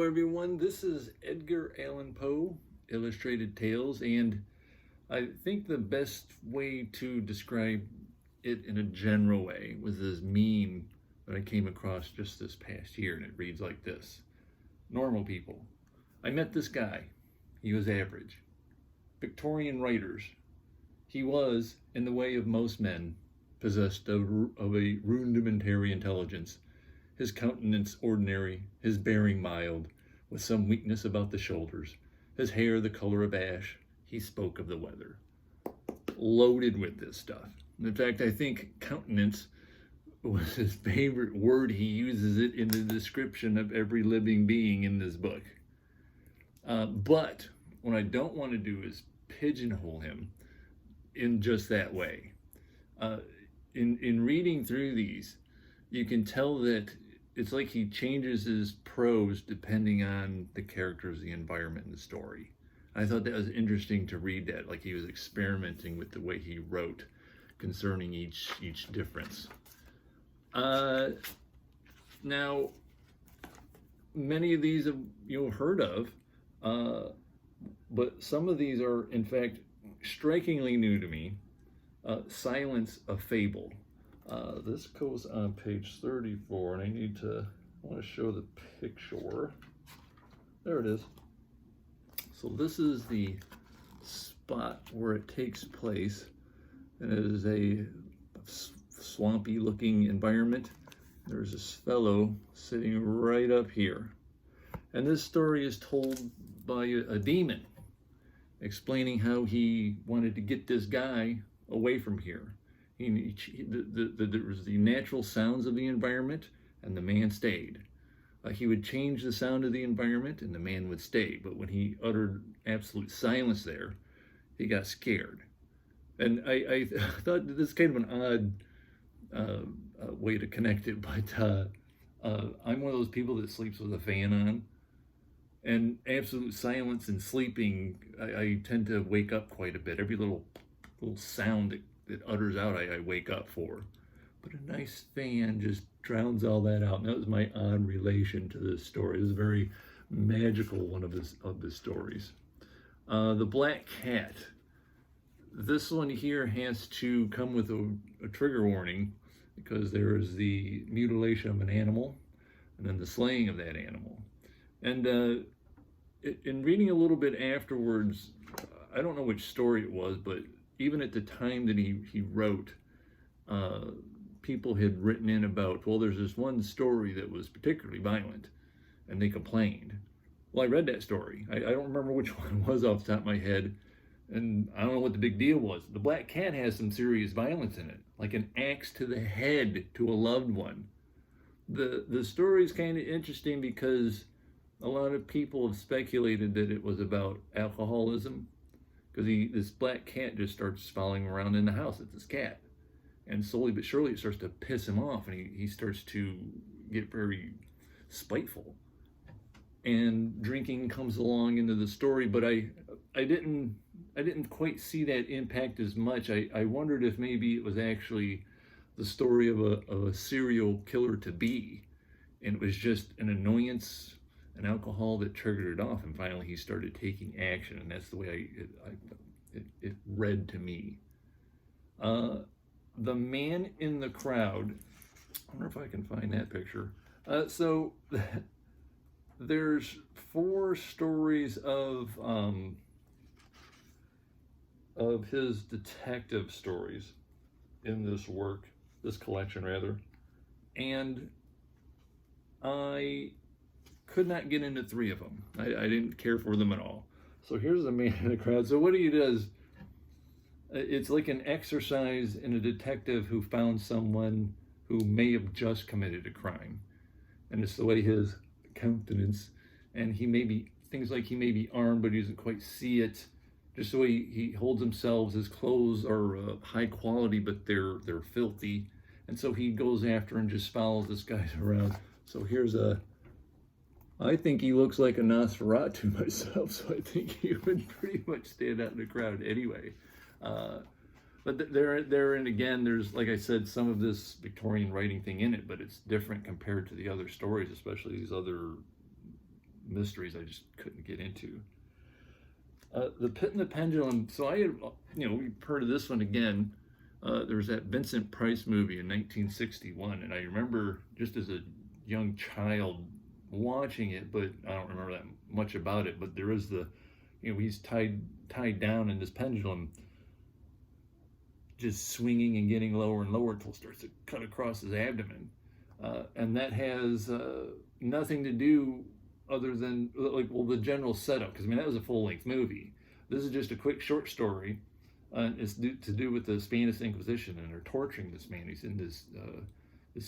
Hello everyone, this is Edgar Allan Poe, Illustrated Tales, and I think the best way to describe it in a general way was this meme that I came across just this past year, and it reads like this. Normal people. I met this guy. He was average. Victorian writers. He was, in the way of most men, possessed of a rudimentary intelligence. His countenance ordinary, his bearing mild, with some weakness about the shoulders, his hair the color of ash. He spoke of the weather. Loaded with this stuff. In fact, I think countenance was his favorite word. He uses it in the description of every living being in this book. But what I don't want to do is pigeonhole him in just that way. In reading through these, you can tell that it's like he changes his prose depending on the characters, the environment, and the story. I thought that was interesting to read that, like he was experimenting with the way he wrote concerning each difference. Now, many of these have heard of, but some of these are in fact strikingly new to me. Silence, a Fable. This goes on page 34, and I want to show the picture. There it is. So this is the spot where it takes place, and it is a swampy looking environment. There's this fellow sitting right up here. And this story is told by a demon, explaining how he wanted to get this guy away from here. There was the natural sounds of the environment, and the man stayed. He would change the sound of the environment, and the man would stay. But when he uttered absolute silence there, he got scared. And I thought this is kind of an odd way to connect it, but I'm one of those people that sleeps with a fan on. And absolute silence and sleeping, I tend to wake up quite a bit. Every little sound that utters out, I wake up for. But a nice fan just drowns all that out. And that was my odd relation to this story. This is a very magical one of his stories. The Black Cat. This one here has to come with a trigger warning, because there is the mutilation of an animal and then the slaying of that animal. And in reading a little bit afterwards, I don't know which story it was, but even at the time that he wrote, people had written in about, well, there's this one story that was particularly violent, and they complained. Well, I read that story. I don't remember which one it was off the top of my head, and I don't know what the big deal was. The Black Cat has some serious violence in it, like an axe to the head to a loved one. The story is kind of interesting because a lot of people have speculated that it was about alcoholism, because this black cat just starts following around in the house. It's this cat, and slowly but surely it starts to piss him off, and he starts to get very spiteful, and drinking comes along into the story. But I didn't quite see that impact as much. I wondered if maybe it was actually the story of a serial killer to be, and it was just an annoyance, an alcohol that triggered it off, and finally he started taking action, and that's the way it read to me. The Man in the Crowd. I wonder if I can find that picture. So there's 4 stories of his detective stories in this work, this collection rather, and I could not get into 3 of them. I didn't care for them at all. So here's The Man in the Crowd. So what he does, it's like an exercise in a detective who found someone who may have just committed a crime. And it's the way his countenance, and he may be, things like he may be armed, but he doesn't quite see it. Just the way he holds himself. His clothes are high quality, but they're filthy. And so he goes after and just follows this guy around. So here's I think he looks like a Nosferatu myself, so I think he would pretty much stand out in the crowd anyway. But there and again, there's, like I said, some of this Victorian writing thing in it, but it's different compared to the other stories, especially these other mysteries I just couldn't get into. The Pit and the Pendulum. So I had, we've heard of this one again. There was that Vincent Price movie in 1961, and I remember just as a young child watching it, but I don't remember that much about it. But there is he's tied down in this pendulum, just swinging and getting lower and lower until it starts to cut across his abdomen, and that has nothing to do other than the general setup. Because that was a full-length movie. This is just a quick short story. It's to do with the Spanish Inquisition, and they're torturing this man. He's in this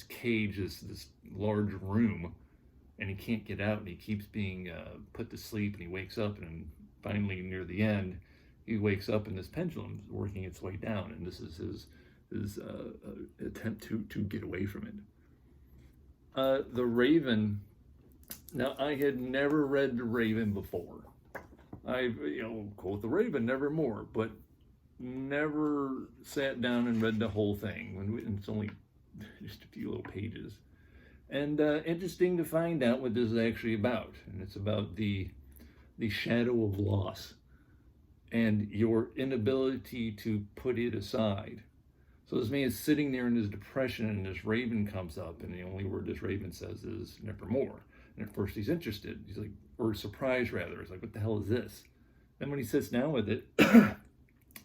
cage, this large room, and he can't get out, and he keeps being put to sleep, and he wakes up, and finally near the end, he wakes up, and this pendulum is working its way down, and this is his attempt to get away from it. The Raven. Now, I had never read The Raven before. I quote The Raven, nevermore, but never sat down and read the whole thing. And it's only just a few little pages. And interesting to find out what this is actually about. And it's about the shadow of loss and your inability to put it aside. So this man is sitting there in his depression, and this raven comes up, and the only word this raven says is nevermore. And at first he's interested. He's like, or surprised rather. He's like, what the hell is this? Then when he sits down with it,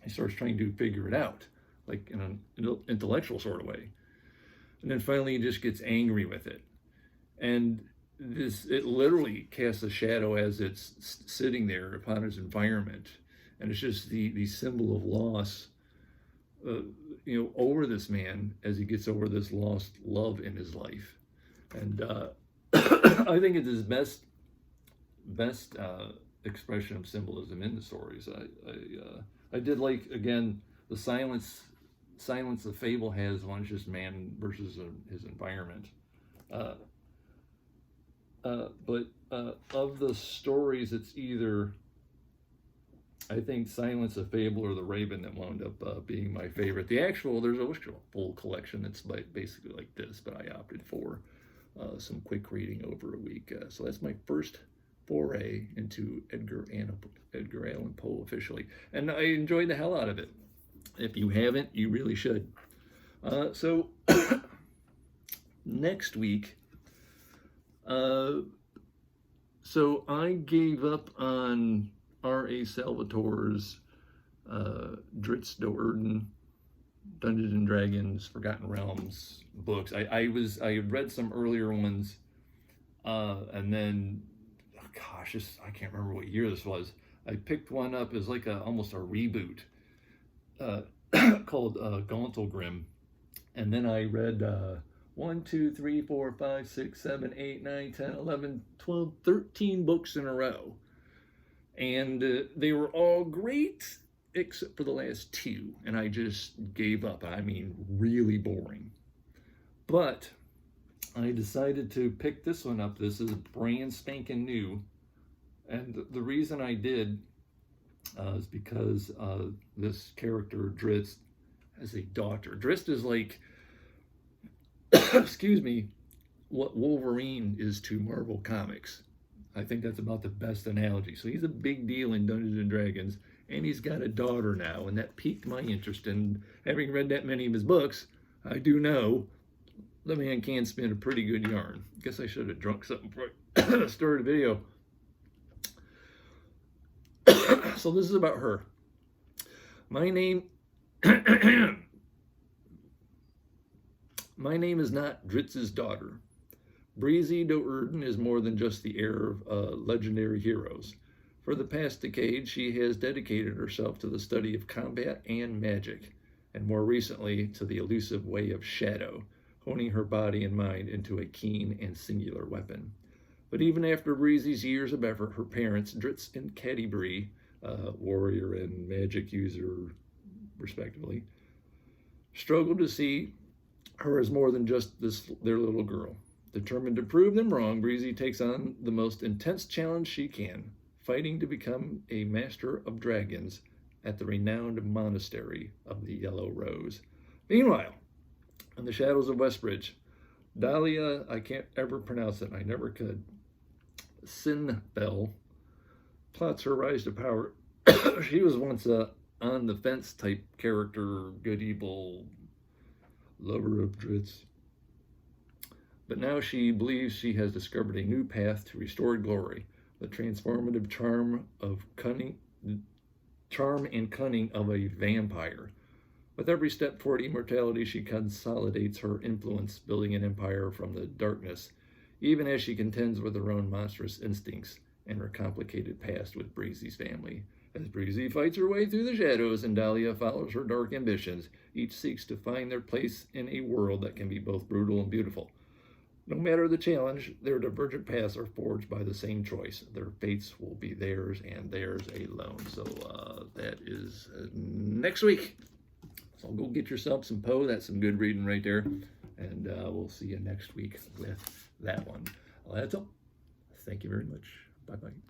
he starts trying to figure it out, like in an intellectual sort of way. And then finally he just gets angry with it. And it literally casts a shadow as it's sitting there upon his environment. And it's just the symbol of loss, over this man as he gets over this lost love in his life. And I think it's his best expression of symbolism in the stories. I did like, again, the silence of fable has one. It's just man versus his environment. But of the stories, it's either, I think, Silence of Fable or The Raven that wound up being my favorite. There's a full collection that's basically like this, but I opted for some quick reading over a week. So that's my first foray into Edgar Allan Poe officially. And I enjoyed the hell out of it. If you haven't, you really should. So next week, so I gave up on R.A. Salvatore's Dritz Do'Urden, Dungeons and Dragons, Forgotten Realms books. I had read some earlier ones, and then, I can't remember what year this was. I picked one up as like almost a reboot called Gauntlgrim, and then I read 1, 2, 3, 4, 5, 6, 7, 8, 9, 10, 11, 12, 13 books in a row. And they were all great, except for the last 2. And I just gave up. I mean, really boring. But I decided to pick this one up. This is brand spanking new. And the reason I did is because this character, Dritz, has a daughter. Dritz is like, excuse me, what Wolverine is to Marvel Comics. I think that's about the best analogy. So he's a big deal in Dungeons and Dragons, and he's got a daughter now, and that piqued my interest. And having read that many of his books, I do know the man can spin a pretty good yarn. Guess I should have drunk something before I started the video. So this is about her. My name is not Dritz's daughter. Breezy Do'Urden is more than just the heir of legendary heroes. For the past decade, she has dedicated herself to the study of combat and magic, and more recently to the elusive way of shadow, honing her body and mind into a keen and singular weapon. But even after Breezy's years of effort, her parents, Dritz and Caddybree, warrior and magic user respectively, struggled to see her as more than just their little girl. Determined to prove them wrong, Breezy takes on the most intense challenge she can, fighting to become a master of dragons at the renowned monastery of the Yellow Rose. Meanwhile, in the shadows of Westbridge, Dahlia, I can't ever pronounce it, I never could, Sinbel plots her rise to power. She was once a on the fence type character, good, evil, lover of Dritz. But now she believes she has discovered a new path to restored glory, the transformative charm and cunning of a vampire. With every step toward immortality, she consolidates her influence, building an empire from the darkness, even as she contends with her own monstrous instincts and her complicated past with Breezy's family. As Breezy fights her way through the shadows and Dahlia follows her dark ambitions, each seeks to find their place in a world that can be both brutal and beautiful. No matter the challenge, their divergent paths are forged by the same choice. Their fates will be theirs and theirs alone. So that is next week. So go get yourself some Poe. That's some good reading right there. And we'll see you next week with that one. Well, that's all. Thank you very much. Bye-bye.